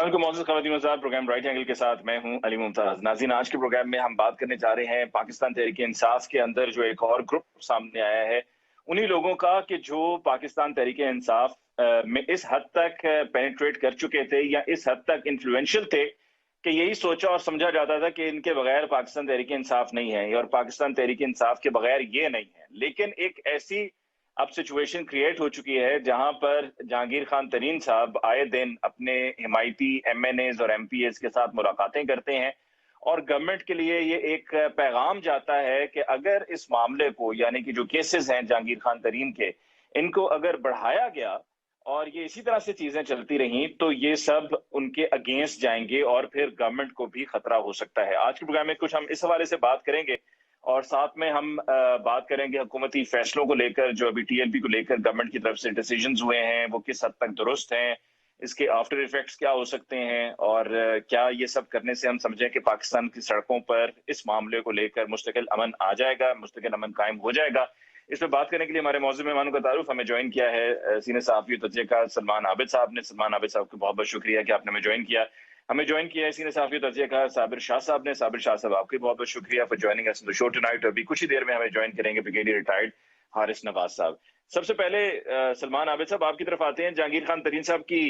अस्सलाम वालेकुम मोअज़्ज़ज़ ख़वातीन व हज़रात, प्रोग्राम राइट एंगल के साथ मैं हूं अली मुमताज़। नाज़रीन, आज के प्रोग्राम में हम बात करने जा रहे हैं पाकिस्तान तहरीक इंसाफ के अंदर जो एक और ग्रुप सामने आया है, उन्हीं लोगों का कि जो पाकिस्तान तहरीक इंसाफ में इस हद तक पेनिट्रेट कर चुके थे या इस हद तक इन्फ्लुएंशियल थे कि यही सोचा और समझा जाता था कि इनके बगैर पाकिस्तान तहरीक इंसाफ नहीं है और पाकिस्तान तहरीक इंसाफ के बगैर ये नहीं है। लेकिन एक ऐसी अब सिचुएशन क्रिएट हो चुकी है जहां पर जहांगीर खान तरीन साहब आए दिन अपने हिमायती एमएनएज और एमपीएस के साथ मुलाकातें करते हैं और गवर्नमेंट के लिए ये एक पैगाम जाता है कि अगर इस मामले को, यानी कि जो केसेस हैं जहांगीर खान तरीन के, इनको अगर बढ़ाया गया और ये इसी तरह से चीजें चलती रहीं तो ये सब उनके अगेंस्ट जाएंगे और फिर गवर्नमेंट को भी खतरा हो सकता है। आज के प्रोग्राम में कुछ हम इस हवाले से बात करेंगे और साथ में हम बात करेंगे हुकूमती फैसलों को लेकर, जो अभी टीएलपी को लेकर गवर्नमेंट की तरफ से डिसीजंस हुए हैं वो किस हद तक दुरुस्त हैं, इसके आफ्टर इफेक्ट्स क्या हो सकते हैं और क्या ये सब करने से हम समझें कि पाकिस्तान की सड़कों पर इस मामले को लेकर मुस्तकिल अमन आ जाएगा, मुस्तकिल अमन कायम हो जाएगा। इस पर बात करने के लिए हमारे मौजूद मेहमानों का तारुफ हमें ज्वाइन किया है सीनियर सहाफ़ी तजज़ियाकार सलमान आबिद साहब ने। सलमान आबिद साहब को बहुत बहुत शुक्रिया कि आपने हमें ज्वाइन किया। हमें ज्वाइन किया है सीनियर सहाफ़ी तजज़ियाकार साबिर शाह साहब ने। साबिर शाह साहब, आपके बहुत बहुत शुक्रिया for joining us in the show tonight. अभी कुछ ही देर में हमें ज्वाइन करेंगे ब्रिगेडियर रिटायर्ड हारिस नवाज साहब। सबसे पहले सलमान आबिद साहब आपकी तरफ आते हैं। जहांगीर खान तरीन साहब की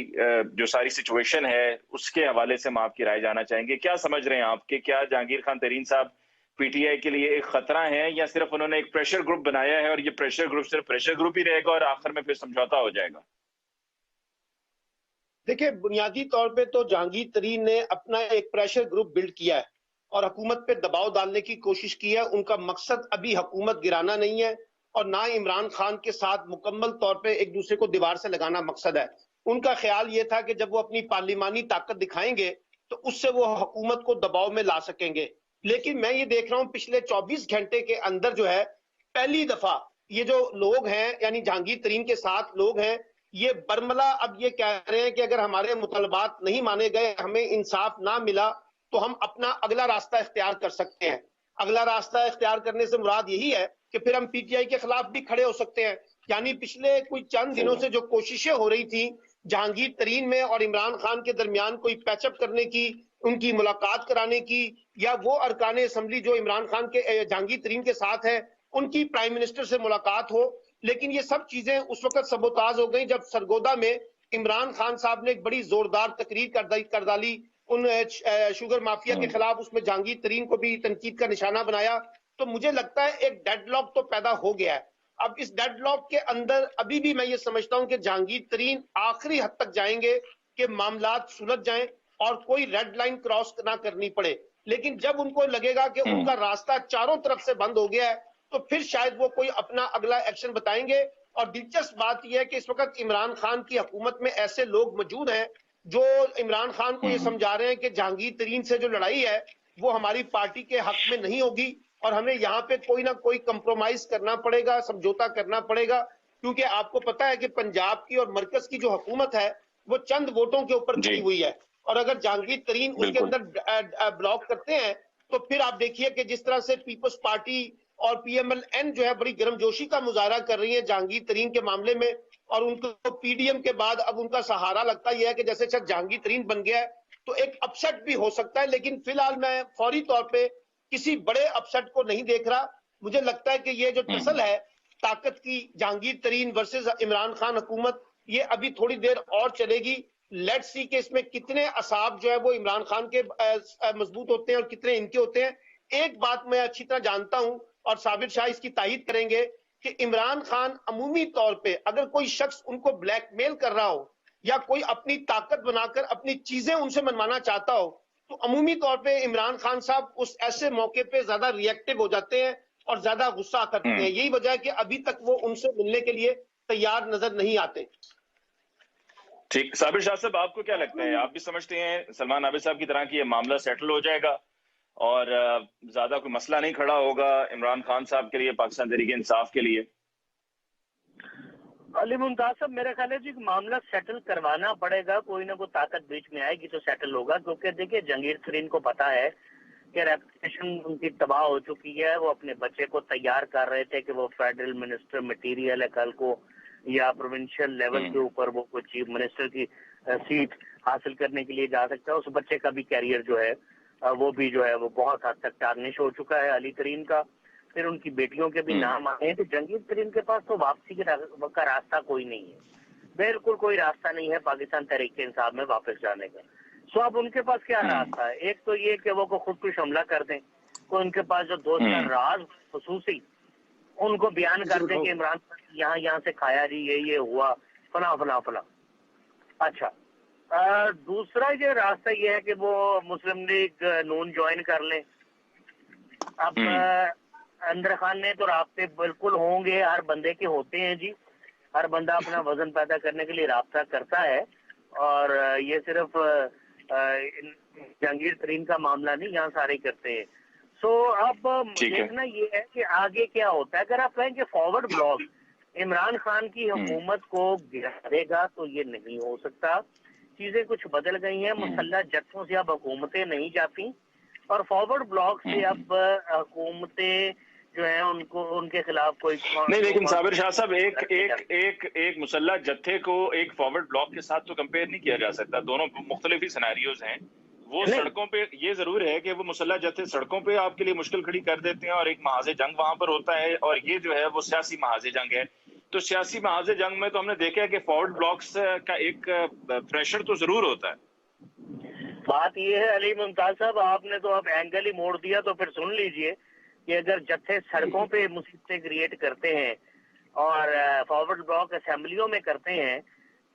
जो सारी सिचुएशन है उसके हवाले से हम आपकी राय जानना चाहेंगे। क्या समझ रहे हैं आप कि क्या जहांगीर खान तरीन साहब पीटीआई के लिए एक खतरा है या सिर्फ उन्होंने एक प्रेशर ग्रुप बनाया है और ये प्रेशर ग्रुप सिर्फ प्रेशर ग्रुप ही रहेगा और आखिर में फिर समझौता हो जाएगा? देखिए, बुनियादी तौर पे तो जहांगीर तरीन ने अपना एक प्रेशर ग्रुप बिल्ड किया है और हुकूमत पे दबाव डालने की कोशिश की है। उनका मकसद अभी हुकूमत गिराना नहीं है और ना इमरान खान के साथ मुकम्मल तौर पे एक दूसरे को दीवार से लगाना मकसद है। उनका ख्याल ये था कि जब वो अपनी पार्लिमानी ताकत दिखाएंगे तो उससे वो हुकूमत को दबाव में ला सकेंगे। लेकिन मैं ये देख रहा हूँ पिछले 24 घंटे के अंदर जो है, पहली दफा ये जो लोग हैं, यानी जहांगीर तरीन के साथ लोग हैं, ये बरमला अब ये कह रहे हैं कि अगर हमारे मुतालबात नहीं माने गए, हमें इंसाफ ना मिला तो हम अपना अगला रास्ता इख्तियार कर सकते हैं। अगला रास्ता इख्तियार करने से मुराद यही है कि फिर हम पीटीआई के खिलाफ भी खड़े हो सकते हैं। यानी पिछले कोई चंद दिनों से जो कोशिशें हो रही थी जहांगीर तरीन में और इमरान खान के दरमियान कोई पैचअप करने की, उनकी मुलाकात कराने की, या वो अरकान असम्बली जो इमरान खान के जहांगीर तरीन के साथ है उनकी प्राइम मिनिस्टर से मुलाकात हो, लेकिन ये सब चीजें उस वक्त सबोताज हो गई जब सरगोदा में इमरान खान साहब ने एक बड़ी जोरदार तकरीर कर डाली उन शुगर माफिया के खिलाफ। उसमें जहांगीर तरीन को भी तनकीद का निशाना बनाया। तो मुझे लगता है एक डेडलॉक तो पैदा हो गया है। अब इस डेडलॉक के अंदर अभी भी मैं ये समझता हूं कि जहांगीर तरीन आखिरी हद तक जाएंगे कि मामलात सुलझ जाएं और कोई रेड लाइन क्रॉस ना करनी पड़े। लेकिन जब उनको लगेगा कि उनका रास्ता चारों तरफ से बंद हो गया है तो फिर शायद वो कोई अपना अगला एक्शन बताएंगे। और दिलचस्प बात यह है कि इस वक्त इमरान खान की हुकूमत में ऐसे लोग मौजूद हैं जो इमरान खान को ये समझा रहे हैं कि जहांगीर तरीन से जो लड़ाई है वो हमारी पार्टी के हक में नहीं होगी और हमें यहाँ पे कोई ना कोई कंप्रोमाइज करना पड़ेगा, समझौता करना पड़ेगा। क्योंकि आपको पता है कि पंजाब की और मरकज की जो हुकूमत है वो चंद वोटों के ऊपर खड़ी हुई है और अगर जहांगीर तरीन उसके अंदर ब्लॉक करते हैं तो फिर आप देखिए कि जिस तरह से पीपल्स पार्टी और पीएमएलएन जो है बड़ी गर्मजोशी का मुजाहरा कर रही है जहांगीर तरीन के मामले में, और उनको पीडीएम के बाद अब उनका सहारा लगता यह है कि जैसे शायद जहांगीर तरीन बन गया है तो एक अपसेट भी हो सकता है। लेकिन फिलहाल मैं फौरी तौर पे किसी बड़े अपसेट को नहीं देख रहा। मुझे लगता है कि ये जो टसल है ताकत की, जहांगीर तरीन वर्सेस इमरान खान हुकूमत, ये अभी थोड़ी देर और चलेगी। लेट्स सी कि इसमें कितने असाब जो है वो इमरान खान के मजबूत होते हैं और कितने इनके होते हैं। एक बात मैं अच्छी तरह जानता हूं और साबिर शाह इसकी तायीद करेंगे कि इमरान खान अमूमी तौर पे अगर कोई शख्स उनको ब्लैकमेल कर रहा हो या कोई अपनी ताकत बनाकर अपनी चीजें उनसे मनवाना चाहता हो तो अमूमी तौर पे इमरान खान साहब उस ऐसे मौके पे ज्यादा रिएक्टिव हो जाते हैं और ज्यादा गुस्सा करते हैं। यही वजह है कि अभी तक वो उनसे मिलने के लिए तैयार नजर नहीं आते। ठीक, साबिर शाह साहब, आपको क्या लगता है? आप भी समझते हैं सलमान आबिद साहब की तरह कि ये मामला सेटल हो जाएगा और ज्यादा कोई मसला नहीं खड़ा होगा इमरान खान साहब के लिए, पाकिस्तान तहरीक इंसाफ के लिए? अली मुमताज साहब, मेरे ख्याल है जी मामला सेटल करवाना पड़ेगा, कोई ना कोई ताकत बीच में आएगी तो सेटल होगा। क्योंकि देखिए जहांगीर तरीन को पता है कि रेपुटेशन उनकी तबाह हो चुकी है। वो अपने बच्चे को तैयार कर रहे थे कि वो फेडरल मिनिस्टर मटेरियल है कल को, या प्रोविंशियल लेवल के ऊपर वो कोई चीफ मिनिस्टर की सीट حاصل کرنے کے لیے جا سکتا ہے. اس بچے کا بھی کیریئر جو ہے وہ بھی جو ہے وہ بہت حد تک ٹارنش ہو چکا ہے علی ترین کا. پھر ان کی بیٹیوں کے بھی نام آئے ہیں. تو جہانگیر ترین کے پاس تو واپسی کا راستہ کوئی نہیں ہے, بالکل کوئی راستہ نہیں ہے پاکستان تحریک انصاف میں واپس جانے کا. سو اب ان کے پاس کیا راستہ ہے؟ ایک تو یہ کہ وہ خودکش حملہ کر دیں, تو ان کے پاس جو دوست کا راز خصوصی ان کو بیان کر دیں کہ عمران یہاں سے کھایا جی, یہ ہوا فلاں فلاں فلاں. اچھا, دوسرا یہ راستہ یہ ہے کہ وہ مسلم لیگ نون جوائن کر لیں. اب اندر خان نے تو رابطے بالکل ہوں گے, ہر بندے کے ہوتے ہیں جی, ہر بندہ اپنا وزن پیدا کرنے کے لیے رابطہ کرتا ہے, اور یہ صرف جہانگیر ترین کا معاملہ نہیں, یہاں سارے کرتے ہیں. سو اب دیکھنا یہ ہے کہ آگے کیا ہوتا ہے. اگر آپ کہیں کہ فارورڈ بلاک عمران خان کی حکومت کو گرا دے گا تو یہ نہیں ہو سکتا. چیزیں کچھ بدل گئی ہیں, مسلح جتھوں سے اب حکومتیں نہیں جاتی, اور فارورڈ بلاک سے اب حکومتیں جو ہیں ان کے خلاف کوئی نہیں. لیکن صابر شاہ صاحب, ایک مسلح جتھے کو ایک فارورڈ بلاک کے ساتھ تو کمپیئر نہیں کیا جا سکتا. دونوں مختلف ہی سیناریوز ہیں. وہ سڑکوں پہ, یہ ضرور ہے کہ وہ مسلح جتھے سڑکوں پہ آپ کے لیے مشکل کھڑی کر دیتے ہیں, اور ایک محاذ جنگ وہاں پر ہوتا ہے, اور یہ جو ہے وہ سیاسی محاذ جنگ ہے. تو سیاسی محاذ جنگ میں تو ہم نے دیکھا ہے کہ فارورڈ بلاکس کا ایک پریشر تو ضرور ہوتا ہے. بات یہ ہے علی ممتاز صاحب, آپ نے تو اب اینگل ہی موڑ دیا. تو پھر سن لیجئے کہ اگر جتھے سڑکوں پہ مصیبتیں کریٹ کرتے ہیں اور فارورڈ بلاک اسمبلیوں میں کرتے ہیں,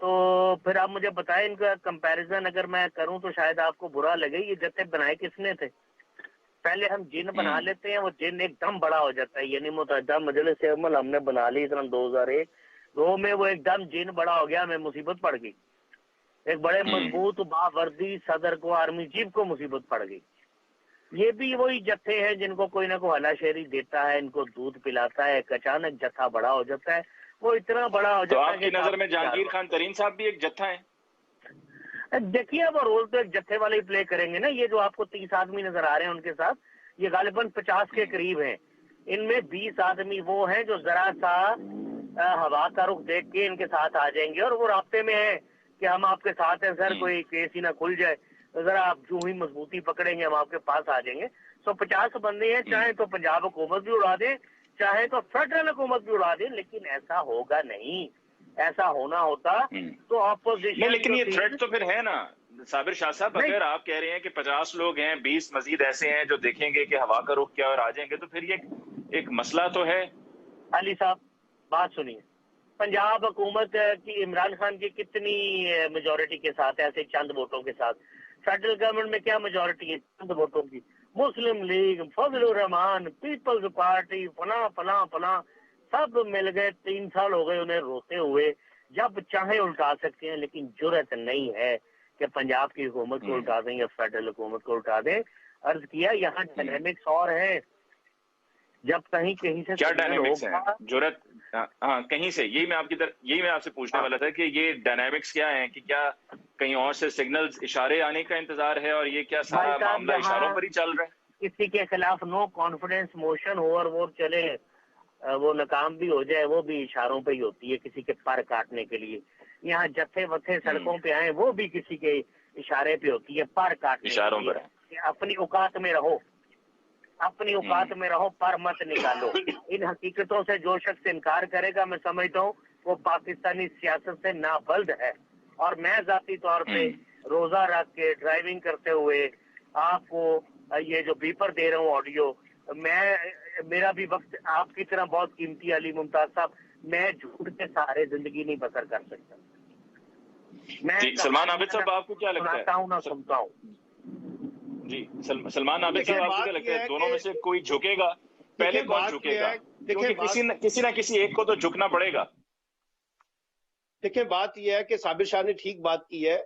تو پھر آپ مجھے بتائیں ان کا کمپیریزن اگر میں کروں تو شاید آپ کو برا لگے. یہ جتھے بنائے کس نے تھے؟ پہلے ہم جن بنا لیتے ہیں, وہ جن ایک دم بڑا ہو جاتا ہے. یعنی متحدہ مجلس عمل ہم نے بنا لی 2001 میں, وہ ایک دم جن بڑا ہو گیا, ہمیں مصیبت پڑ گئی. ایک بڑے مضبوط باوردی صدر کو, آرمی چیف کو مصیبت پڑ گئی. یہ بھی وہی جتھے ہیں جن کو کوئی نہ کوئی ہلا شیری دیتا ہے, ان کو دودھ پلاتا ہے. ایک اچانک جتھا بڑا ہو جاتا ہے, وہ اتنا بڑا ہو تو جاتا ہے. آپ کی نظر میں جہانگیر خان ترین صاحب بھی ایک جتھا ہے؟ دیکھیے, وہ رول تو ایک جتھے والے ہی پلے کریں گے نا. یہ جو آپ کو 30 آدمی نظر آ رہے ہیں ان کے ساتھ, یہ غالباً 50 کے قریب ہیں. ان میں 20 آدمی وہ ہیں جو ذرا سا ہوا کا رخ دیکھ کے ان کے ساتھ آ جائیں گے, اور وہ رابطے میں ہیں کہ ہم آپ کے ساتھ ہیں سر, کوئی کیس ہی نہ کھل جائے, ذرا آپ جو ہی مضبوطی پکڑیں گے ہم آپ کے پاس آ جائیں گے. 50 بندے ہیں, چاہے تو پنجاب حکومت بھی اڑا دیں, چاہے تو فیڈرل حکومت بھی اڑا دیں, لیکن ایسا ہوگا نہیں. ایسا ہونا ہوتا تو اپوزیشن نہیں, لیکن یہ تھریٹ تو پھر ہے نا صابر شاہ صاحب. اگر آپ کہہ رہے ہیں کہ 50 لوگ ہیں, 20 مزید ایسے ہیں جو دیکھیں گے کہ ہوا کا رخ کیا اور آ جائیں گے, تو پھر یہ ایک مسئلہ تو ہے. علی صاحب بات سنیے, پنجاب حکومت کی عمران خان کی کتنی میجورٹی کے ساتھ, ایسے چند ووٹوں کے ساتھ. فیڈرل گورنمنٹ میں کیا میجورٹی ہے؟ چند ووٹوں کی. مسلم لیگ, فضل الرحمان, پیپلز پارٹی, فلاں فلاں فلاں, سب مل گئے. 3 سال ہو گئے انہیں روتے ہوئے. جب چاہیں الٹا سکتے ہیں, لیکن جرأت نہیں ہے کہ پنجاب کی حکومت کو الٹا دیں یا فیڈرل حکومت کو الٹا دیں. عرض کیا یہاں ڈائنامکس اور ہیں. جب کہیں سے کیا ڈائنامکس ہیں؟ جرأت, ہاں کہیں سے, یہی میں آپ سے پوچھنے والا تھا کہ یہ ڈائنامکس کیا ہیں, کہ کیا کہیں اور سے سگنلز, اشارے آنے کا انتظار ہے, اور یہ کیا سارا معاملہ اشاروں پر ہی چل رہا ہے؟ کسی کے خلاف نو کانفیڈنس موشن ہو اور وہ چلے, وہ ناکام بھی ہو جائے, وہ بھی اشاروں پہ ہی ہوتی ہے, کسی کے پر کاٹنے کے لیے. یہاں جتھے وتھے سڑکوں پہ آئے, وہ بھی کسی کے اشارے پہ ہوتی ہے, پر کاٹنے کے لیے. اپنی اوقات میں رہو, اپنی اوقات میں رہو, پر مت نکالو. ان حقیقتوں سے جو شخص انکار کرے گا, میں سمجھتا ہوں وہ پاکستانی سیاست سے نابلد ہے. اور میں ذاتی طور پہ روزہ رکھ کے ڈرائیونگ کرتے ہوئے آپ کو یہ جو بیپر دے رہا ہوں آڈیو, میرا بھی وقت آپ کی طرح بہت قیمتی علی ممتاز صاحب. میں جھوٹ کے سہارے زندگی نہیں بسر کر سکتا. میں سلمان عابد صاحب آپ کو کیا لگتا ہے؟ سناتا ہوں نہ سنتا ہوں. جی سلمان عابد صاحب آپ کو کیا لگتا ہے دونوں میں سے کوئی جھکے گا؟ پہلے کون جھکے گا؟ کیونکہ کسی نہ کسی ایک کو تو جھکنا پڑے گا. دیکھیں بات یہ ہے کہ صابر شاہ نے ٹھیک بات کی ہے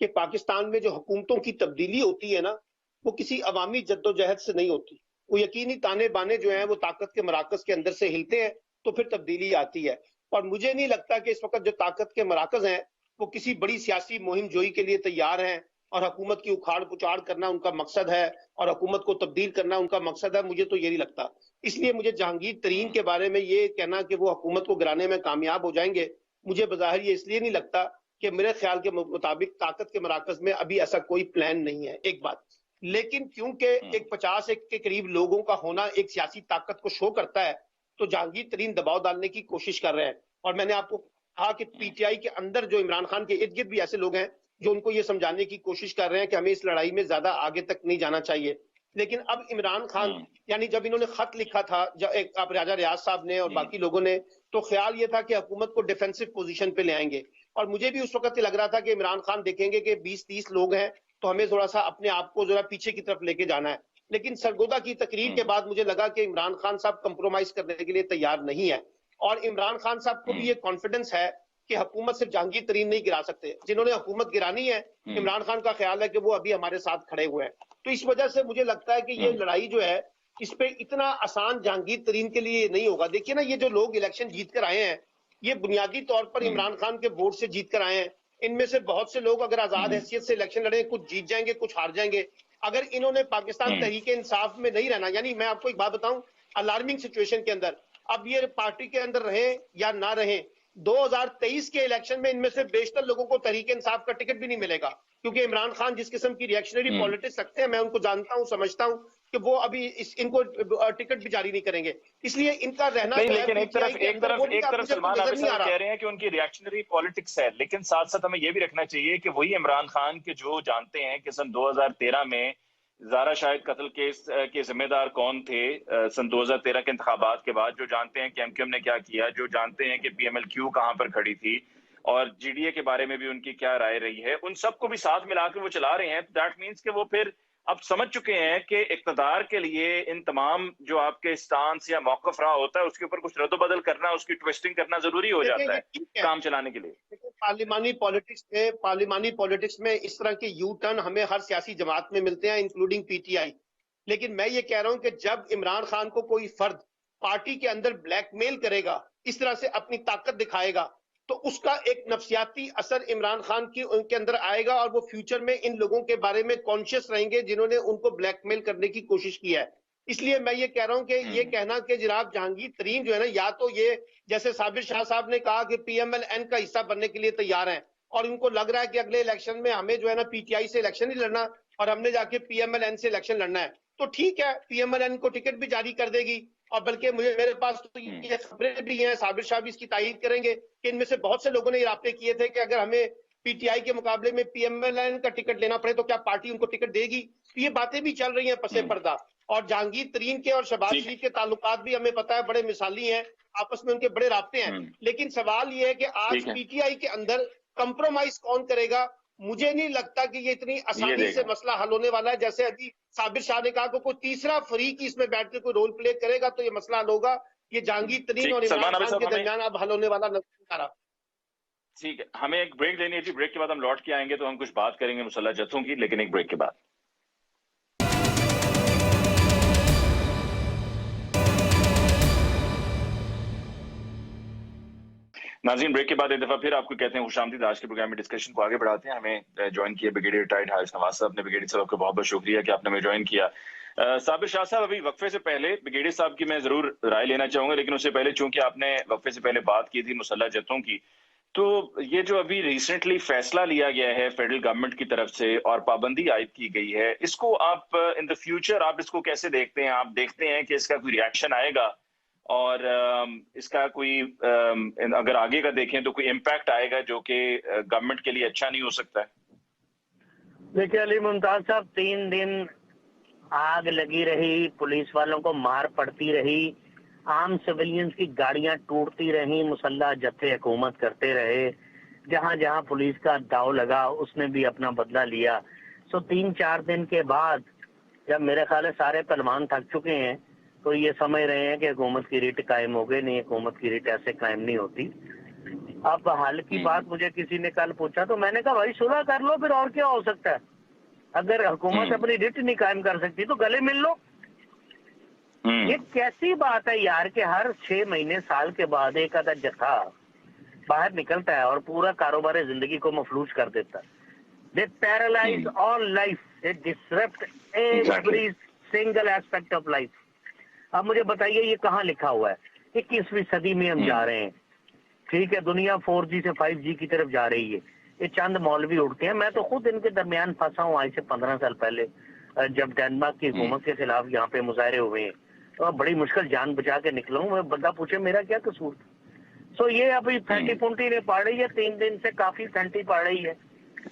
کہ پاکستان میں جو حکومتوں کی تبدیلی ہوتی ہے نا, وہ کسی عوامی جدوجہد سے نہیں ہوتی. وہ یقینی تانے بانے جو ہیں وہ طاقت کے مراکز کے اندر سے ہلتے ہیں تو پھر تبدیلی آتی ہے. اور مجھے نہیں لگتا کہ اس وقت جو طاقت کے مراکز ہیں وہ کسی بڑی سیاسی مہم جوئی کے لیے تیار ہیں, اور حکومت کی اکھاڑ پچاڑ کرنا ان کا مقصد ہے, اور حکومت کو تبدیل کرنا ان کا مقصد ہے. مجھے تو یہ نہیں لگتا. اس لیے مجھے جہانگیر ترین کے بارے میں یہ کہنا کہ وہ حکومت کو گرانے میں کامیاب ہو جائیں گے, مجھے بظاہر یہ اس لیے نہیں لگتا کہ میرے خیال کے مطابق طاقت کے مراکز میں ابھی ایسا کوئی پلان نہیں ہے، ایک بات۔ لیکن کیونکہ ایک 50 کے قریب لوگوں کا ہونا ایک سیاسی طاقت کو شو کرتا ہے، تو جہانگیر ترین دباؤ ڈالنے کی کوشش کر رہے ہیں۔ اور میں نے آپ کو کہا کہ پی ٹی آئی کے اندر جو عمران خان کے ارد گرد بھی ایسے لوگ ہیں جو ان کو یہ سمجھانے کی کوشش کر رہے ہیں کہ ہمیں اس لڑائی میں زیادہ آگے تک نہیں جانا چاہیے۔ لیکن اب عمران خان یعنی جب انہوں نے خط لکھا تھا آپ راجہ ریاض صاحب نے اور باقی لوگوں نے، تو خیال یہ تھا کہ حکومت کو ڈیفینسو پوزیشن پہ لے آئیں گے، اور مجھے بھی اس وقت لگ رہا تھا کہ عمران خان دیکھیں گے کہ 20-30 لوگ ہیں تو ہمیں تھوڑا سا اپنے آپ کو ذرا پیچھے کی طرف لے کے جانا ہے۔ لیکن سرگودا کی تقریر کے بعد مجھے لگا کہ عمران خان صاحب کمپرومائز کرنے کے لیے تیار نہیں ہے، اور عمران خان صاحب کو بھی یہ کانفیڈنس ہے کہ حکومت صرف جہانگیر ترین نہیں گرا سکتے، جنہوں نے حکومت گرانی ہے عمران خان کا خیال ہے کہ وہ ابھی ہمارے ساتھ کھڑے ہوئے ہیں۔ تو اس وجہ سے مجھے لگتا ہے کہ یہ لڑائی جو ہے اس پہ اتنا آسان جہانگیر ترین کے لیے نہیں ہوگا۔ دیکھیے نا، یہ جو لوگ الیکشن جیت کر آئے ہیں یہ بنیادی طور پر عمران خان کے ووٹ سے جیت کر آئے ہیں۔ ان میں سے بہت سے لوگ اگر آزاد حیثیت سے الیکشن لڑیں کچھ جیت جائیں گے کچھ ہار جائیں گے۔ اگر انہوں نے پاکستان تحریک انصاف میں نہیں رہنا، یعنی میں آپ کو ایک بات بتاؤں، الارمنگ سچویشن کے اندر اب یہ پارٹی کے اندر رہیں یا نہ رہیں، 2023 کے الیکشن میں ان میں سے بیشتر لوگوں کو تحریک انصاف کا ٹکٹ بھی نہیں ملے گا، کیونکہ عمران خان جس قسم کی ریئیکشنری پالیٹکس رکھتے ہیں میں ان کو جانتا ہوں، سمجھتا ہوں کہ وہ ابھی ان کو ٹکٹ بھی جاری نہیں کریں گے، اس لیے ان کا رہنا نہیں۔ لیکن ایک طرف سلمان عابد صاحب کہہ رہے ہیں کہ ان کی ریئیکشنری پالیٹکس ہے، لیکن ساتھ ساتھ ہمیں یہ بھی رکھنا چاہیے کہ وہی عمران خان کے جو جانتے ہیں کہ سن 2013 میں زارا شاہد قتل کیس کے ذمہ دار کون تھے، سن 2013 کے انتخابات کے بعد، جو جانتے ہیں کہ ایم کیو ایم نے کیا کیا، جو جانتے ہیں کہ پی ایم ایل کیو کہاں پر کھڑی تھی، اور جی ڈی اے کے بارے میں بھی ان کی کیا رائے رہی ہے، ان سب کو بھی ساتھ ملا کے وہ چلا رہے ہیں۔ دیٹ مینس کہ وہ پھر اب سمجھ چکے ہیں کہ اقتدار کے لیے ان تمام جو آپ کے اسٹانس یا موقف رہا ہوتا ہے اس کے اوپر کچھ رد و بدل کرنا، اس کی ٹویسٹنگ کرنا ضروری ہو جاتا ہے کام چلانے کے لیے۔ پارلیمانی پالیٹکس میں اس طرح کے یو ٹرن ہمیں ہر سیاسی جماعت میں ملتے ہیں انکلوڈنگ پی ٹی آئی۔ لیکن میں یہ کہہ رہا ہوں کہ جب عمران خان کو کوئی فرد پارٹی کے اندر بلیک میل کرے گا، اس طرح سے اپنی طاقت دکھائے گا، تو اس کا ایک نفسیاتی اثر عمران خان کی ان کے اندر آئے گا، اور وہ فیوچر میں ان لوگوں کے بارے میں کانشیس رہیں گے جنہوں نے ان کو بلیک میل کرنے کی کوشش کی ہے۔ اس لیے میں یہ کہہ رہا ہوں کہ یہ کہنا کہ جناب جہانگیر ترین جو ہے نا، یا تو یہ جیسے صابر شاہ صاحب نے کہا کہ پی ایم ایل این کا حصہ بننے کے لیے تیار ہیں، اور ان کو لگ رہا ہے کہ اگلے الیکشن میں ہمیں جو ہے نا پی ٹی آئی سے الیکشن نہیں لڑنا اور ہم نے جا کے پی ایم ایل این سے الیکشن لڑنا ہے، تو ٹھیک ہے، پی ایم ایل این کو ٹکٹ بھی جاری کر دے گی، اور بلکہ میرے پاس تو یہ خبریں بھی ہیں، صابر شاہ بھی اس کی تائید کریں گے کہ ان میں سے بہت سے لوگوں نے یہ رابطے کیے تھے کہ اگر ہمیں پی ٹی آئی کے مقابلے میں پی ایم ایل این کا ٹکٹ لینا پڑے تو کیا پارٹی ان کو ٹکٹ دے گی۔ یہ باتیں بھی چل رہی ہیں پسے پردہ، اور جہانگیر ترین کے اور شہباز شریف کے تعلقات بھی ہمیں پتہ ہے بڑے مثالی ہیں، آپس میں ان کے بڑے رابطے ہیں۔ لیکن سوال یہ ہے کہ آج پی ٹی آئی کے اندر کمپرومائز کون کرے گا؟ مجھے نہیں لگتا کہ یہ اتنی آسانی سے مسئلہ حل ہونے والا ہے، جیسے ابھی صابر شاہ نے کہا کہ کوئی تیسرا فریق اس میں بیٹھ کے کوئی رول پلے کرے گا تو یہ مسئلہ حل ہوگا۔ یہ جہانگیر ترین اور عمران خان کے درمیان اب حل ہونے والا نظر آ رہا۔ ٹھیک ہے، ہمیں ایک بریک لینی ہے جی، بریک کے بعد ہم لوٹ کے آئیں گے تو ہم کچھ بات کریں گے مسلح جتھوں کی، لیکن ایک بریک کے بعد۔ ناظرین، بریک کے بعد ایک دفعہ پھر آپ کو کہتے ہیں خوش آمدید۔ آج کے پروگرام میں ڈسکشن کو آگے بڑھاتے ہیں۔ ہمیں جوائن کیا بریگیڈیئر ریٹائرڈ حارث نواز صاحب نے۔ بریگیڈیئر صاحب کا بہت بہت شکریہ کہ آپ نے ہمیں جوائن کیا۔ صابر شاہ صاحب، ابھی وقفے سے پہلے بریگیڈیئر صاحب کی میں ضرور رائے لینا چاہوں گا، لیکن اس سے پہلے چونکہ آپ نے وقفے سے پہلے بات کی تھی مسلح جتھوں کی، تو یہ جو ابھی ریسنٹلی فیصلہ لیا گیا ہے فیڈرل گورنمنٹ کی طرف سے اور پابندی عائد کی گئی ہے، اس کو آپ ان دا فیوچر آپ اس کو کیسے دیکھتے ہیں؟ آپ دیکھتے ہیں کہ اس کا کوئی ریئیکشن آئے گا اور اس کا کوئی اگر آگے کا دیکھیں تو کوئی امپیکٹ آئے گا جو کہ گورنمنٹ کے لیے اچھا نہیں ہو سکتا ہے؟ دیکھیے علی ممتاز صاحب، 3 دن آگ لگی رہی، پولیس والوں کو مار پڑتی رہی، عام سویلینز کی گاڑیاں ٹوٹتی رہیں، مسلح جتھے حکومت کرتے رہے، جہاں جہاں پولیس کا داؤ لگا اس نے بھی اپنا بدلہ لیا۔ 3-4 دن کے بعد جب میرے خیال ہے سارے پہلوان تھک چکے ہیں تو یہ سمجھ رہے ہیں کہ حکومت کی ریٹ قائم ہو گئی، نہیں، حکومت کی ریٹ ایسے قائم نہیں ہوتی۔ اب حل کی بات مجھے کسی نے کل پوچھا تو میں نے کہا بھائی صلح کر لو، پھر اور کیا ہو سکتا ہے؟ اگر حکومت اپنی ریٹ نہیں قائم کر سکتی تو گلے مل لو۔ یہ کیسی بات ہے یار کہ ہر 6 مہینے سال کے بعد ایک آدھا جتھا باہر نکلتا ہے اور پورا کاروبار زندگی کو مفلوج کر دیتا ہے۔ They paralyze all life. They disrupt every single aspect of life. اب مجھے بتائیے یہ کہاں لکھا ہوا ہے؟ 21ویں صدی میں ہم جا رہے ہیں، ٹھیک ہے، دنیا 4G سے 5G کی طرف جا رہی ہے، ये चंद मौलवी उठते हैं। मैं तो खुद इनके दरमियान फंसा हूँ आज से 15 साल पहले, जब डेनमार्क की हुकूमत के खिलाफ यहाँ पे मुजाहरे हुए हैं, तो बड़ी मुश्किल जान बचा के निकला हूँ मैं। बंदा पूछे मेरा क्या कसूर। सो ये अभी फैंटी पुंटी ने पड़ रही है, 3 दिन से काफी फैंटी पड़ रही है,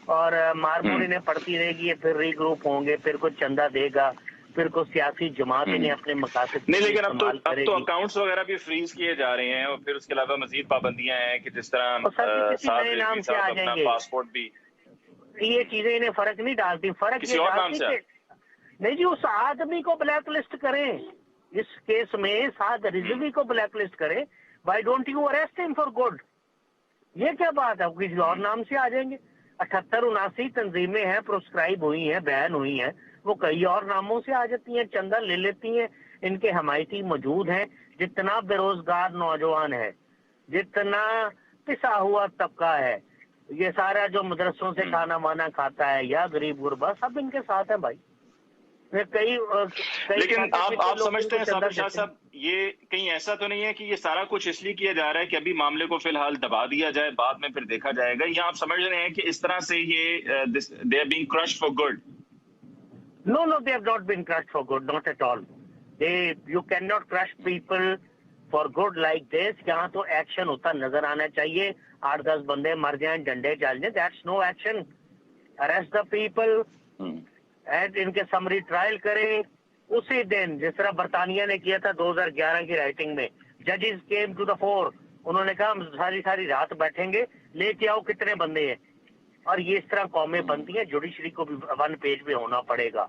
और मारमोर इन्हें पड़ती रहेगी। फिर रीग्रुप होंगे, फिर कुछ चंदा देगा, फिर को सियासी जमात इन्हें अपने मकासद नहीं, लेकिन अब तो अकाउंट्स वगैरह भी फ्रीज किए जा रहे हैं, और फिर उसके अलावा मजीद पाबंदियां हैं कि जिस तरह साद रिजवी साहब अपना पासपोर्ट भी, ये चीजें इन्हें फर्क नहीं डालती। फर्क ये डालती कि नहीं जी, उस आदमी को ब्लैक लिस्ट करें, इस केस में साद रिजवी को ब्लैक लिस्ट करें। Why don't you arrest him for good? ये क्या बात है, किसी और नाम से आ जाएंगे। 78-79 तंजीमें हैं, प्रोस्क्राइब हुई हैं, बैन हुई हैं, वो कई और नामों से आ जाती हैं, चंदा ले लेती हैं। इनके हमायती मौजूद हैं। जितना बेरोजगार नौजवान है, जितना पिसा हुआ तबका है, ये सारा जो मदरसों से खाना वाना खाता है या गरीब गुरबा, सब इनके साथ है भाई। कई लेकिन आप समझते हैं साबिर शाह साहब, ये कहीं ऐसा तो नहीं है कि ये सारा कुछ इसलिए किया जा रहा है कि अभी मामले को फिलहाल दबा दिया जाए, बाद में फिर देखा जाएगा, या आप समझ रहे हैं कि इस तरह से ये they are being crushed for good? No, they have not been crushed for good, not at all. You cannot crush people for good like this. यहाँ तो एक्शन होता नजर आना चाहिए। 8-10 बंदे मर जाएं, डंडे चल जाएं, that's no action. Arrest the people and इनके समरी ट्रायल करें उसी दिन, जिस तरह बरतानिया ने किया था 2011 की राइटिंग में। जजेस केम टू द फोर, उन्होंने कहा हम सारी रात बैठेंगे, लेके आओ कितने बंदे हैं। और ये इस तरह कौमें बनती हैं। जुडिशरी को भी 1 पेज पे होना पड़ेगा।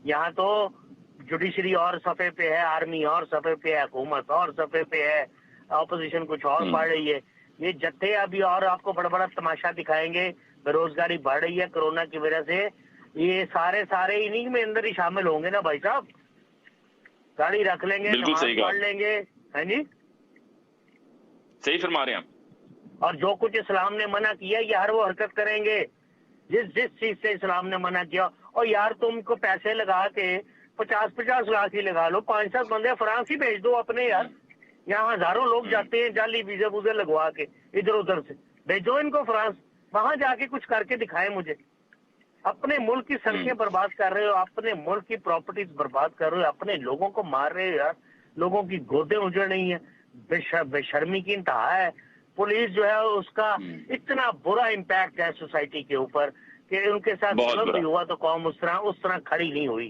यहाँ तो जुडिशरी और सफे पे है, आर्मी और सफे पे है, हुकूमत और सफे पे है, ऑपोजिशन कुछ और पढ़ रही है। ये जत्थे अभी और आपको बड़ा बड़ा तमाशा दिखाएंगे। बेरोजगारी बढ़ रही है कोरोना की वजह से, ये सारे इन्हीं में अंदर ही शामिल होंगे ना भाई साहब। गाड़ी रख लेंगे, नमाज पढ़ लेंगे, है जी, सही फरमा रहे हैं आप। और जो कुछ इस्लाम ने मना किया ये हर वो हरकत करेंगे जिस चीज से इस्लाम ने मना किया। और यार तुमको पैसे लगा के 50-50 लाख ही लगा लो, 5-7 बंदे फ्रांस ही भेज दो अपने। यार यहाँ हजारों लोग जाते हैं जाली वीजे वूजे लगवा के इधर उधर से, भेजो इनको फ्रांस, वहां जाके कुछ करके दिखाए मुझे। अपने मुल्क की सड़कें बर्बाद कर रहे हो, अपने मुल्क की प्रॉपर्टीज बर्बाद कर रहे हो, अपने लोगों को मार रहे हो। यार लोगों की गोदें उजड़ रही है, बेशर्मी की इंतहा है। पुलिस जो है उसका इतना बुरा इम्पैक्ट है सोसाइटी के ऊपर कि उनके साथ जुल्म भी हुआ तो कौम उस तरह खड़ी नहीं हुई,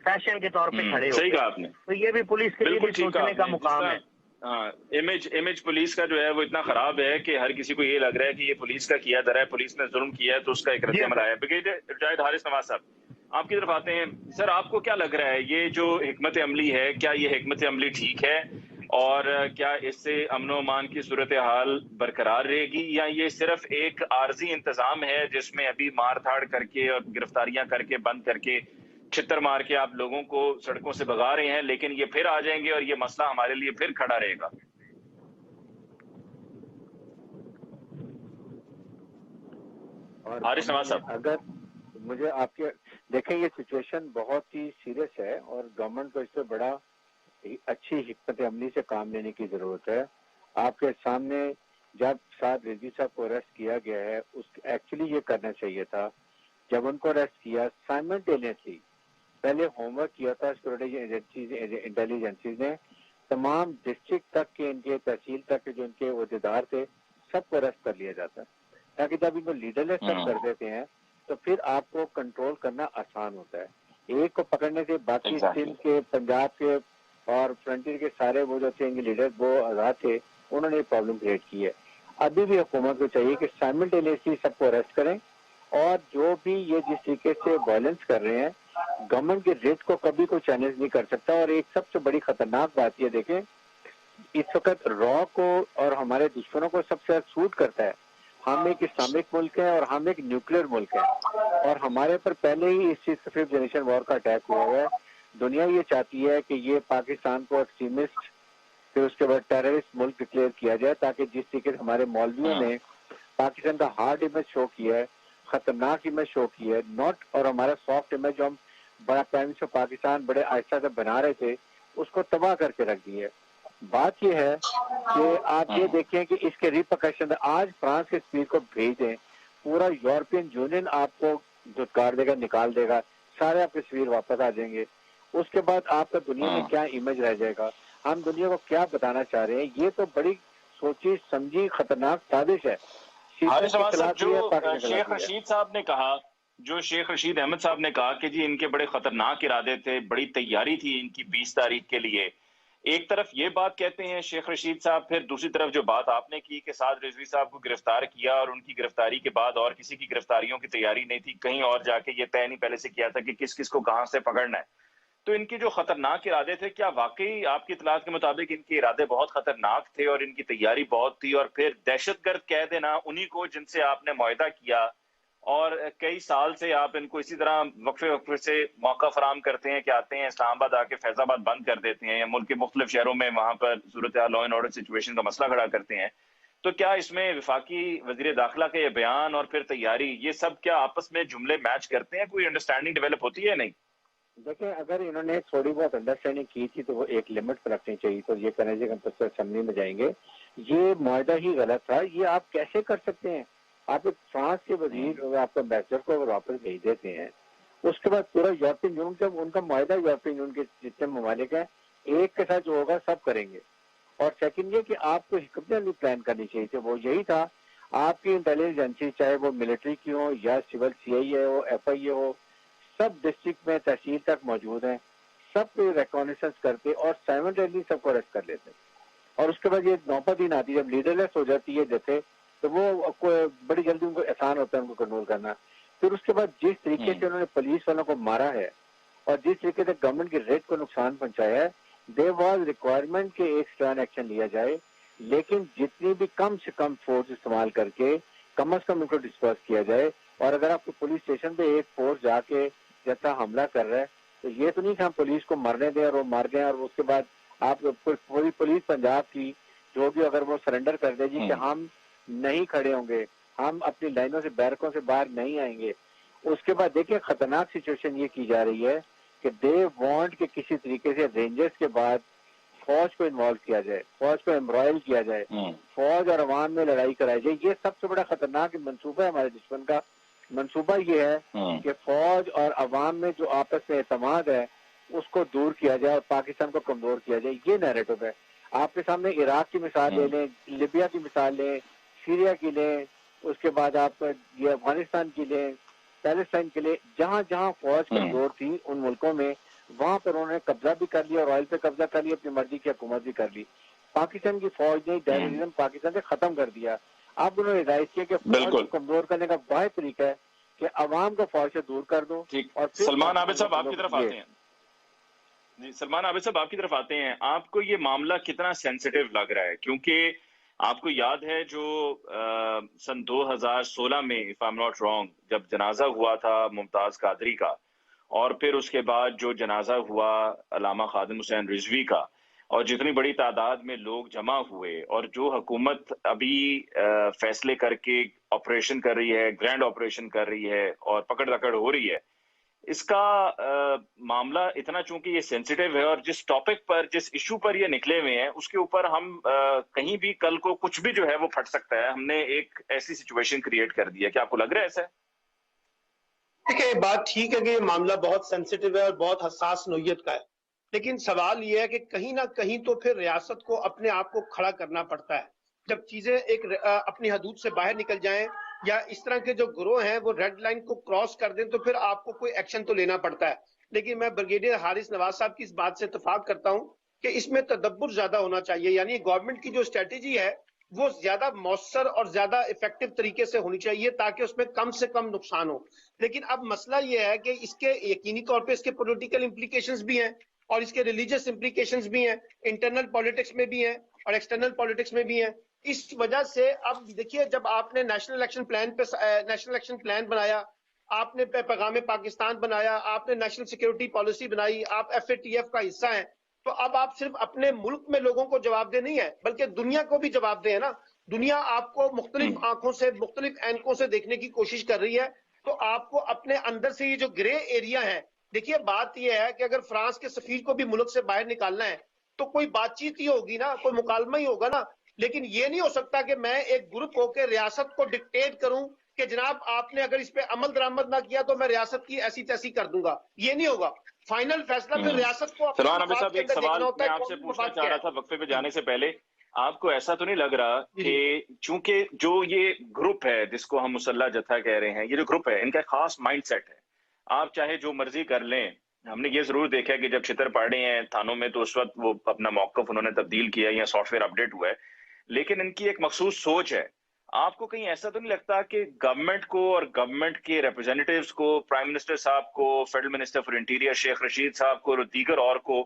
फैशन के तौर पे खड़े हो। सही कहा आपने। तो ये भी पुलिस के लिए भी सोचने का मुकाम है। हाँ, इमेज पुलिस का जो है वो इतना खराब है कि हर किसी को ये लग रहा है कि ये पुलिस का किया जा रहा है, पुलिस ने जुल्म किया है तो उसका एक रद्द-ए-अमल आया है। ब्रिगेडियर रिटायर्ड हारिस नवाज साहब, आपकी तरफ आते हैं। सर, आपको क्या लग रहा है, ये जो हिकमत अमली है, क्या ये हिकमत अमली ठीक है, और क्या इससे अमन व अमान की सूरत हाल बरकरार रहेगी, या ये सिर्फ एक आर्जी इंतजाम है जिसमें अभी मार धाड़ करके और गिरफ्तारियां करके बंद करके छितर मार के आप लोगों को सड़कों से भगा रहे हैं, लेकिन ये फिर आ जाएंगे और ये मसला हमारे लिए फिर खड़ा रहेगा? हारिस नवाज साहब, अगर मुझे आपके देखें, ये सिचुएशन बहुत ही सीरियस है और गवर्नमेंट को इससे बड़ा अच्छी हिकमत अमली से काम लेने की जरूरत है। आपके सामने जब साद रिजवी साहब को अरेस्ट किया गया है, उस एक्चुअली ये करना चाहिए था, जब उनको अरेस्ट किया साइमल्टेनियसली पहले होमवर्क किया था सिक्योरिटी एजेंसीज, इंटेलिजेंसीज ने, तमाम डिस्ट्रिक्ट तक के, इनके तहसील तक के जो इनके अहदेदार थे, सबको अरेस्ट कर लिया जाता, ताकि जब इनको लीडरलेस सब कर देते हैं तो फिर आपको कंट्रोल करना आसान होता है। एक को पकड़ने से बाकी सिंध के, पंजाब के और फ्रंटियर के सारे वो जो थे लीडर वो आजाद थे, उन्होंने प्रॉब्लम क्रिएट की है। अभी भी हुकूमत को चाहिए कि साइमल्टेनियसली सबको अरेस्ट करें, और जो भी ये जिस तरीके से वायलेंस कर रहे हैं, गवर्नमेंट के रेट को कभी कोई चैलेंज नहीं कर सकता। और एक सबसे बड़ी खतरनाक बात ये देखें, इस वक्त रॉ को और हमारे दुश्मनों को सबसे ज्यादा सूट करता है। हम एक इस्लामिक मुल्क है और हम एक न्यूक्लियर मुल्क है, और हमारे पर पहले ही इस चीज का 5th जनरेशन वॉर का अटैक हुआ है। दुनिया ये चाहती है कि ये पाकिस्तान को एक्सट्रीमिस्ट, फिर उसके बाद टेररिस्ट मुल्क डिक्लेयर किया जाए, ताकि जिस तरीके से हमारे मौलवियों ने पाकिस्तान का हार्ड इमेज शो किया है, खतरनाक इमेज शो की है, नॉट, और हमारा सॉफ्ट इमेज जो हम बड़ा प्राइम मिनिस्टर पाकिस्तान बड़े आहिस्ता से बना रहे थे, उसको तबाह करके रख दी है। बात यह है कि आप ये देखें कि इसके रिपरकशन आज फ्रांस के स्पीच को भेज दें, पूरा यूरोपियन यूनियन आपको धुतकार देगा, निकाल देगा, सारे आपके तस्वीर वापस आ जाएंगे। उसके बाद आपका दुनिया में क्या इमेज रह जाएगा, हम दुनिया को क्या बताना चाह रहे हैं। ये तो बड़ी सोची समझी खतरनाक साजिश है। हारिस नवाज साहब, जो शेख रशीद साहब ने कहा, जो शेख रशीद अहमद साहब ने कहा कि जी इनके बड़े खतरनाक इरादे थे, बड़ी तैयारी थी इनकी 20 तारीख के लिए, एक तरफ ये बात कहते हैं शेख रशीद साहब, फिर दूसरी तरफ जो बात आपने की कि साद रिजवी साहब को गिरफ्तार किया और उनकी गिरफ्तारी के बाद और किसी की गिरफ्तारियों की तैयारी नहीं थी, कहीं और जाके ये तय नहीं पहले से किया था कि किस किस को कहां से पकड़ना है। तो इनके जो खतरनाक इरादे थे, क्या वाकई आपकी इतलात के मुताबिक इनके इरादे बहुत खतरनाक थे और इनकी तैयारी बहुत थी, और फिर दहशतगर्द कह देना उन्हीं को जिनसे आपने मुआहदा किया और कई साल से आप इनको इसी तरह वक्फे वक्फे से मौका फराम करते हैं कि आते हैं इस्लामाबाद आके फैजाबाद बंद कर देते हैं या मुल्क के मुख्तलिफ शहरों में वहां पर सूरत लॉ एंड ऑर्डर सिचुएशन का मसला खड़ा करते हैं। तो क्या इसमें वफाकी वजीर दाखिला का ये बयान और फिर तैयारी, ये सब क्या आपस में जुमले मैच करते हैं, कोई अंडरस्टैंडिंग डेवलप होती है? नहीं, देखिए, अगर इन्होंने थोड़ी बहुत अंडरस्टैंडिंग की थी तो वो एक लिमिट पर रखनी चाहिए। तो ये कहने से हम असेंबली में जाएंगे, ये मुआहदा ही गलत था। ये आप कैसे कर सकते हैं? आप एक फ्रांस के वजीर और आपके एम्बेसडर को वापस भेज देते हैं, उसके बाद पूरा यूरोपियन यूनियन, जब उनका मुआहदा यूरोपियन यूनियन के जितने ममालिक हैं एक के साथ जो होगा सब करेंगे। और सेकंड ये कि आपको हिकमत प्लान करनी चाहिए थी, वो यही था आपकी इंटेलिजेंस एजेंसी, चाहे वो मिलिट्री की हो या सिविल CIA हो, FIA हो, सब डिस्ट्रिक्ट में तहसील तक मौजूद हैं, सब पे रिकॉग्निशंस करते और साइमल्टेनियसली सबको अरेस्ट कर लेते। और उसके बाद ये नौबत दिन आती है जब लीडरलेस हो जाती है जैसे, तो वो बड़ी जल्दी उनको आसान होता है उनको कंट्रोल करना। फिर उसके बाद जिस तरीके से उन्होंने पुलिस वालों को मारा है और जिस तरीके से गवर्नमेंट की रेट को नुकसान पहुंचाया है, देयर वाज रिक्वायरमेंट के एक स्टर्न एक्शन लिया जाए, लेकिन जितनी भी कम से कम फोर्स इस्तेमाल करके कम से कम इनको डिस्पर्स किया जाए। और अगर आपको पुलिस स्टेशन पे एक फोर्स जाके जैसा हमला कर रहा है, तो ये तो नहीं कि हम पुलिस को मरने दें और वो मर गए और उसके बाद आप पूरी पुलिस पंजाब की जो भी अगर वो सरेंडर कर देगी कि हम नहीं खड़े होंगे, हम अपनी लाइनों से बैरकों से बाहर नहीं आएंगे। उसके बाद देखिए खतरनाक सिचुएशन ये की जा रही है कि दे वांट कि किसी तरीके से रेंजर्स के बाद फौज को इन्वॉल्व किया जाए, फौज को एम्ब्रॉयल किया जाए, फौज और अवाम में लड़ाई कराई जाए। ये सबसे बड़ा खतरनाक मंसूबा है हमारे दुश्मन का। मंसूबा ये है कि फौज और अवाम में जो आपस में एतमाद है उसको दूर किया जाए और पाकिस्तान को कमजोर किया जाए। ये नैरेटिव है। आपके सामने इराक की मिसाल ले लें, लिबिया की मिसाल लें, सीरिया की लें, उसके बाद आप ये अफगानिस्तान की लें, पैलेस्टाइन के लिए, जहां जहां फौज कमजोर थी उन मुल्कों में वहां पर उन्होंने कब्जा भी कर लिया और ऑयल पे कब्जा कर लिया, अपनी मर्जी की हुकूमत भी कर ली। पाकिस्तान की फौज ने टेररिज्म पाकिस्तान से खत्म कर दिया। अब उन्होंने राइज किया कि फौज को कमजोर करने का वाहिद तरीका है कि अवाम को फौज से दूर कर दो। और सलमान आबिद साहब आपकी तरफ आते हैं। जी सलमान आबिद साहब आपकी तरफ आते हैं, आपको ये मामला कितना सेंसिटिव लग रहा है? क्योंकि आपको याद है जो सन 2016 में if I am not wrong जब जनाजा हुआ था मुमताज कादरी का, और फिर उसके बाद जो जनाजा हुआ अल्लामा खादिम हुसैन रिजवी का, और जितनी बड़ी तादाद में लोग जमा हुए, और जो हुकूमत अभी फैसले करके ऑपरेशन कर रही है, ग्रैंड ऑपरेशन कर रही है और पकड़ दकड़ हो रही है, इसका मामला इतना चूंकि ये सेंसिटिव है और जिस टॉपिक पर, जिस इशू पर ये निकले हुए हैं उसके ऊपर हम कहीं भी कल को कुछ भी जो है वो फट सकता है। हमने एक ऐसी सिचुएशन क्रिएट कर दी है, क्या आपको लग रहा है ऐसा? देखिए, बात ठीक है कि ये मामला बहुत सेंसिटिव है और बहुत हसास नोयत का है, लेकिन सवाल ये है कि कहीं ना कहीं तो फिर रियासत को अपने आप को खड़ा करना पड़ता है। जब चीजें एक अपनी हदूद से बाहर निकल जाएं या इस तरह के जो गिरोह हैं वो रेड लाइन को क्रॉस कर दें तो फिर आपको कोई एक्शन तो लेना पड़ता है। लेकिन मैं ब्रिगेडियर हारिस नवाज साहब की इस बात से इत्तेफाक करता हूं कि इसमें तदब्बुर ज्यादा होना चाहिए, यानी गवर्नमेंट की जो स्ट्रेटेजी है वो ज्यादा मौसर और ज्यादा इफेक्टिव तरीके से होनी चाहिए ताकि उसमें कम से कम नुकसान हो। लेकिन अब मसला ये है कि इसके यकीनी तौर पे इसके पॉलिटिकल इंप्लीकेशंस भी हैं और इसके रिलीजियस इंप्लीकेशंस भी हैं, इंटरनल पॉलिटिक्स में भी हैं और एक्सटर्नल पॉलिटिक्स में भी हैं। इस वजह से अब देखिए, जब आपने नेशनल इलेक्शन प्लान बनाया, आपने पैगाम पाकिस्तान बनाया, आपने नेशनल सिक्योरिटी पॉलिसी बनाई, आप FATF का हिस्सा हैं, तो अब आप सिर्फ अपने मुल्क में लोगों को जवाब दे नहीं है बल्कि दुनिया को भी जवाब दे, है ना। दुनिया आपको मुख्तलिफ आंखों से, मुख्तलिफ एंकों से देखने की कोशिश कर रही है, तो आपको अपने अंदर से ये जो ग्रे एरिया है, देखिए बात यह है कि अगर फ्रांस के सफीर को भी मुल्क से बाहर निकालना है तो कोई बातचीत ही होगी ना, कोई मुकालमा ही होगा ना। लेकिन ये नहीं हो सकता कि मैं एक ग्रुप होकर रियासत को डिक्टेट करूं کہ جناب آپ نے اگر اس پہ عمل درآمد نہ کیا تو میں ریاست کی ایسی تیسی کر دوں گا. یہ نہیں ہوگا. فائنل فیصلہ پھر ریاست کو اپنے سلمان عابد مفاد صاحب کے ایک اندر سوال دیکھنا ہوتا میں ہے. آپ سے قومی پوچھنا مفاد چاہ کیا رہا ہے. تھا وقفے پہ جانے سے پہلے، آپ کو ایسا تو نہیں لگ رہا کہ چونکہ جو یہ گروپ ہے جس کو ہم مسلح جتھا کہہ رہے ہیں، یہ جو گروپ ہے ان کا خاص مائنڈ سیٹ ہے، آپ چاہے جو مرضی کر لیں. ہم نے یہ ضرور دیکھا ہے کہ جب چھتر پاڑے ہیں تھانوں میں تو اس وقت وہ اپنا موقف انہوں نے تبدیل کیا یا سافٹ ویئر اپڈیٹ ہوا ہے، لیکن ان کی ایک مخصوص سوچ ہے. آپ کو کہیں ایسا تو نہیں لگتا کہ گورنمنٹ کو اور گورنمنٹ کے ریپرزینٹیوز کو، پرائم منسٹر صاحب کو، federal minister for interior Sheikh Rashid صاحب کو اور دیگر اور کو،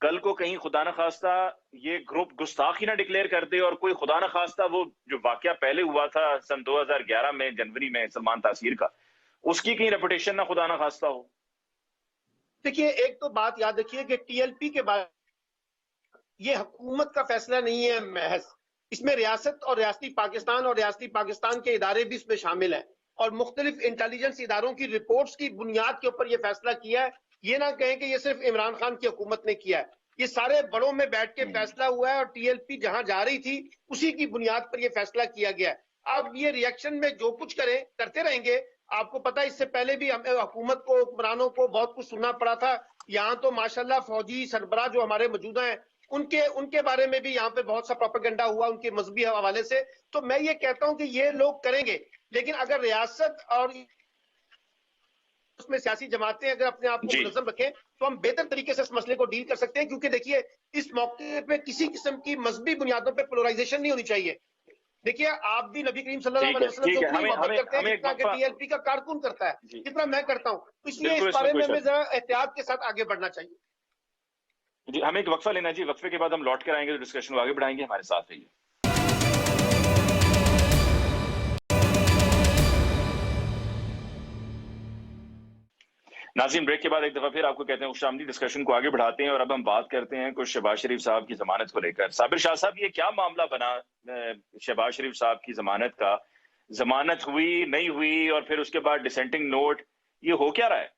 کل کو کہیں خدا نخواستہ یہ گروپ گستاخی نہ ڈکلیئر کر دے اور کوئی خدا نخواستہ وہ جو واقعہ پہلے ہوا تھا سن 2011 میں جنوری میں سلمان تاثیر کا، اس کی کہیں ریپوٹیشن نہ خدا نخواستہ ہو؟ دیکھیے ایک تو بات یاد رکھیے کہ ٹی ایل پی کے بارے یہ حکومت کا فیصلہ نہیں ہے محض. اس میں ریاست اور ریاستی پاکستان کے ادارے بھی اس میں شامل ہیں اور مختلف انٹیلیجنس اداروں کی رپورٹس کی بنیاد کے اوپر یہ فیصلہ کیا ہے. یہ نہ کہیں کہ یہ صرف عمران خان کی حکومت نے کیا ہے. یہ سارے بڑوں میں بیٹھ کے فیصلہ ہوا ہے اور ٹی ایل پی جہاں جا رہی تھی اسی کی بنیاد پر یہ فیصلہ کیا گیا ہے. اب یہ ریئیکشن میں جو کچھ کرتے رہیں گے. آپ کو پتا اس سے پہلے بھی ہمیں حکومت کو، حکمرانوں کو بہت کچھ سننا پڑا تھا. یہاں تو ماشاءاللہ فوجی سربراہ جو ہمارے موجودہ ہیں ان کے بارے میں بھی یہاں پہ بہت سا پروپیگنڈا ہوا ان کے مذہبی حوالے سے. تو میں یہ کہتا ہوں کہ یہ لوگ کریں گے، لیکن اگر ریاست اور اس میں سیاسی جماعتیں اگر اپنے آپ کو منظم رکھیں تو ہم بہتر طریقے سے اس مسئلے کو ڈیل کر سکتے ہیں. کیونکہ دیکھیے اس موقع پہ کسی قسم کی مذہبی بنیادوں پہ پولرائزیشن نہیں ہونی چاہیے. دیکھیے آپ بھی نبی کریم صلی اللہ علیہ وسلم سے اتنی محبت کرتے ہیں جتنا کہ ٹی ایل پی کا کارکن کرتا ہے، جتنا میں کرتا ہوں. اس لیے اس بارے میں ہمیں ذرا احتیاط کے ساتھ آگے بڑھنا چاہیے. جی ہمیں ایک وقفہ لینا جی، وقفے کے بعد ہم لوٹ کر آئیں گے تو ڈسکشن کو آگے بڑھائیں گے. ہمارے ساتھ رہیے. ناظرین بریک کے بعد ایک دفعہ پھر آپ کو کہتے ہیں خوش آمدید. ڈسکشن کو آگے بڑھاتے ہیں اور اب ہم بات کرتے ہیں کچھ شہباز شریف صاحب کی ضمانت کو لے کر. صابر شاہ صاحب یہ کیا معاملہ بنا شہباز شریف صاحب کی ضمانت کا؟ ضمانت ہوئی نہیں ہوئی اور پھر اس کے بعد ڈسینٹنگ نوٹ، یہ ہو کیا رہا ہے؟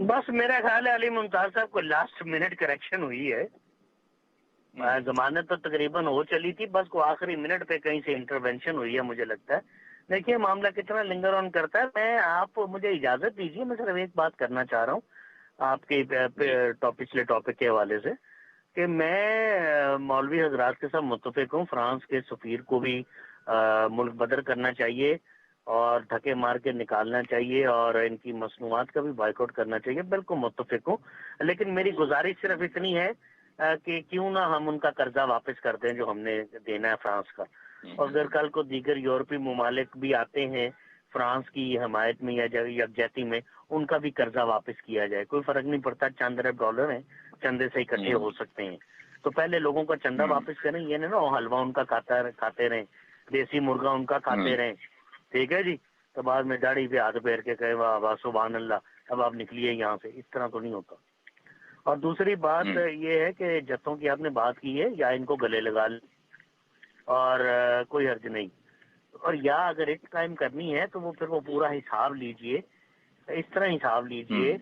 بس میرا خیال ہے علی ممتاز صاحب کو لاسٹ منٹ کریکشن ہوئی ہے. ضمانت تو تقریباً ہو چلی تھی، بس کو آخری منٹ پہ کہیں سے انٹرونشن ہوئی ہے مجھے لگتا ہے. دیکھیے معاملہ کتنا لنگر آن کرتا ہے. مجھے اجازت دیجیے، میں صرف ایک بات کرنا چاہ رہا ہوں آپ کے پچھلے ٹاپک کے حوالے سے کہ میں مولوی حضرات کے ساتھ متفق ہوں. فرانس کے سفیر کو بھی ملک بدر کرنا چاہیے اور دھکے مار کے نکالنا چاہیے اور ان کی مصنوعات کا بھی بائیک آؤٹ کرنا چاہیے. بالکل متفق ہوں، لیکن میری گزارش صرف اتنی ہے کہ کیوں نہ ہم ان کا قرضہ واپس کر دیں جو ہم نے دینا ہے فرانس کا. اور اگر کل کو دیگر یورپی ممالک بھی آتے ہیں فرانس کی حمایت میں یا یکجہتی میں، ان کا بھی قرضہ واپس کیا جائے. کوئی فرق نہیں پڑتا، چند ارب ڈالر ہیں، چندے سے اکٹھے ہو سکتے ہیں. تو پہلے لوگوں کا چندہ واپس کریں، یہ نا حلوہ ان کا کھاتے رہیں، دیسی مرغا ان کا کھاتے رہیں، ٹھیک ہے جی. تو بعد میں داڑھی پہ ہاتھ پھیر کے کہے واہ واہ سبحان اللہ، اب آپ نکلیے یہاں سے. اس طرح تو نہیں ہوتا. اور دوسری بات یہ ہے کہ جتوں کی آپ نے بات کی ہے، یا ان کو گلے لگا لیں اور کوئی حرج نہیں، اور یا اگر ایک ٹائم کرنی ہے تو وہ پھر وہ پورا حساب لیجئے. اس طرح حساب لیجئے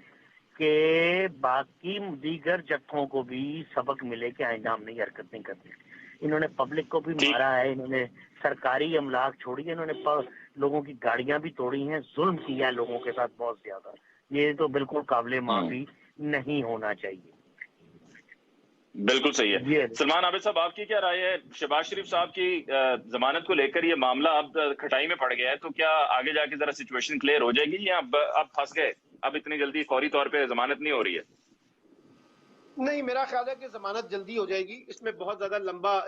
کہ باقی دیگر جتھوں کو بھی سبق ملے کہ آئندہ ہم نے یہ حرکت نہیں کرنی. انہوں نے پبلک کو بھی مارا ہے، انہوں نے سرکاری املاک چھوڑی ہے، انہوں نے لوگوں کی گاڑیاں بھی توڑی ہیں، ظلم کیا ہے لوگوں کے ساتھ بہت زیادہ. یہ تو بالکل قابل معافی نہیں ہونا چاہیے. بالکل صحیح ہے. سلمان عابد صاحب آپ کی کیا رائے ہے؟ شہباز شریف صاحب کی ضمانت کو لے کر یہ معاملہ اب کھٹائی میں پڑ گیا ہے، تو کیا آگے جا کے ذرا سچویشن کلیئر ہو جائے گی یا اب پھنس گئے، اب اتنی جلدی فوری طور پہ ضمانت نہیں ہو رہی ہے؟ نہیں، میرا خیال ہے کہ ضمانت جلدی ہو جائے گی، اس میں بہت زیادہ لمبا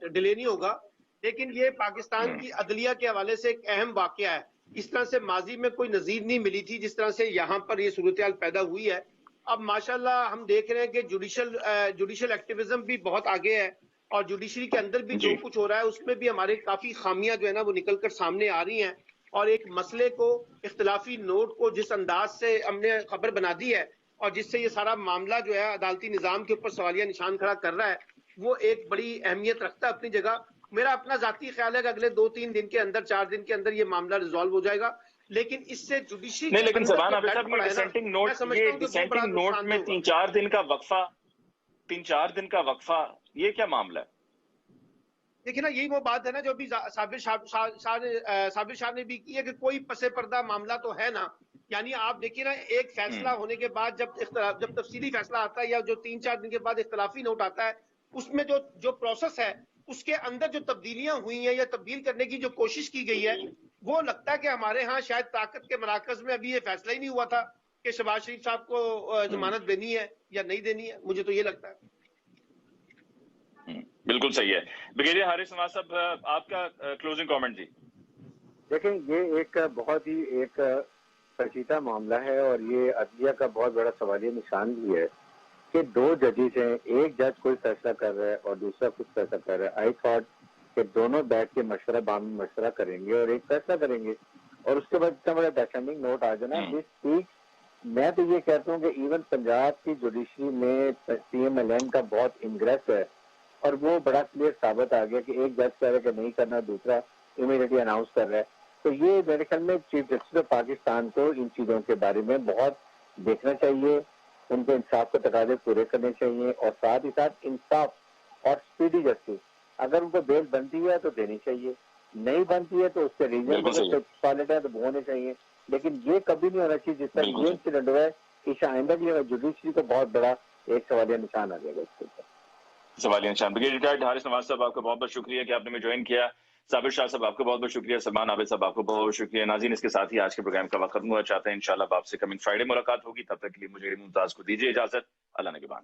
ڈیلے نہیں ہوگا. لیکن یہ پاکستان کی عدلیہ کے حوالے سے ایک اہم واقعہ ہے. اس طرح سے ماضی میں کوئی نظیر نہیں ملی تھی جس طرح سے یہاں پر یہ صورتحال پیدا ہوئی ہے. اب ماشاءاللہ ہم دیکھ رہے ہیں کہ جوڈیشل ایکٹیویزم بھی بہت آگے ہے اور جوڈیشری کے اندر بھی جو کچھ ہو رہا ہے اس میں بھی ہمارے کافی خامیاں جو ہے نا وہ نکل کر سامنے آ رہی ہیں. اور ایک مسئلے کو، اختلافی نوٹ کو جس انداز سے ہم نے خبر بنا دی ہے اور جس سے یہ سارا معاملہ جو ہے عدالتی نظام کے اوپر سوالیہ نشان کھڑا کر رہا ہے، وہ ایک بڑی اہمیت رکھتا ہے اپنی جگہ. میرا اپنا ذاتی خیال ہے کہ اگلے 2-3 دن کے اندر، 4 دن کے اندر یہ معاملہ ریزالو ہو جائے گا. لیکن اس سے جوڈیشری نہیں، کے لیکن اندر سلمان جو عابد بلڈ صاحب پڑا یہ ہے نا، میں سمجھتا ہوں کہ وہ بڑا ڈسینٹنگ نوٹ نقصان میں دہ ہوگا. 3-4 دن کا وقفہ، 3-4 دن کا وقفہ، یہ کیا معاملہ ہے؟ देखिए ना, यही वो बात है ना जो अभी साबिर शाह ने भी की है कि कोई पसे पर्दा मामला तो है ना। यानी आप देखिए ना, एक फैसला होने के बाद जब तफसीली फैसला आता है या जो 3-4 दिन के बाद इख्तलाफी नोट आता है, उसमें जो प्रोसेस है उसके अंदर जो तब्दीलियां हुई हैं या तब्दील करने की जो कोशिश की गई है, वो लगता है कि हमारे यहाँ शायद ताकत के मराकज में अभी ये फैसला ही नहीं हुआ था कि शहबाज शरीफ साहब को जमानत देनी है या नहीं देनी है। मुझे तो ये लगता है। बिल्कुल सही है। ब्रिगेडियर हारिस नवाज साहब, आपका क्लोजिंग कमेंट जी। देखें, ये एक बहुत ही एक पेचीदा मामला है और ये अदलिया का बहुत बड़ा सवालिया निशान भी है कि दो जजेस हैं, एक जज कोई फैसला कर रहा है और दूसरा कुछ फैसला कर रहा है। आई थॉट कि दोनों बैठ के मशवरा करेंगे और एक फैसला करेंगे और उसके बाद इतना बड़ा डिसेंडिंग नोट आ जाना। दिस वीक मैं तो ये कहता हूँ कि इवन पंजाब की जुडिशरी में CMLN का बहुत इंग्रेस है और वो बड़ा क्लियर साबित आ गया कि एक जज कह रहा है कि नहीं करना, दूसरा इमीडिएटली अनाउंस कर रहा है। तो ये मेरे ख्याल में चीफ जस्टिस ऑफ पाकिस्तान को इन चीजों के बारे में बहुत देखना चाहिए, उनको इंसाफ के तकाजे पूरे करने चाहिए और साथ ही साथ इंसाफ और स्पीडी जस्टिस, अगर उनको बेल बनती है तो देनी चाहिए, नहीं बनती है तो उसके रीजन सॉलिड है तो वो होने चाहिए। लेकिन ये कभी नहीं होना चाहिए जिस तरह ये इंसिडेंट हुआ है कि आइंदा भी जुडिशरी को बहुत बड़ा एक सवालिया निशान आ जाएगा इसके ऊपर। सवालिया निशान। ब्रिगेडियर हारिस नवाज साहब, आपका बहुत बहुत शुक्रिया कि आपने हमें ज्वाइन किया। साबिर शाह साहब, आपको बहुत बहुत शुक्रिया। सलमान आबिद साहब, आपको बहुत बहुत शुक्रिया। नाज़रीन, इसके साथ ही आज के प्रोग्राम का वक्त खत्म हुआ। चाहते हैं इंशाल्लाह आपसे कमिंग फ्राइडे मुलाकात होगी। तब तक के लिए मुझे मुमताज को दीजिए इजाजत। अल्लाह निगहबान।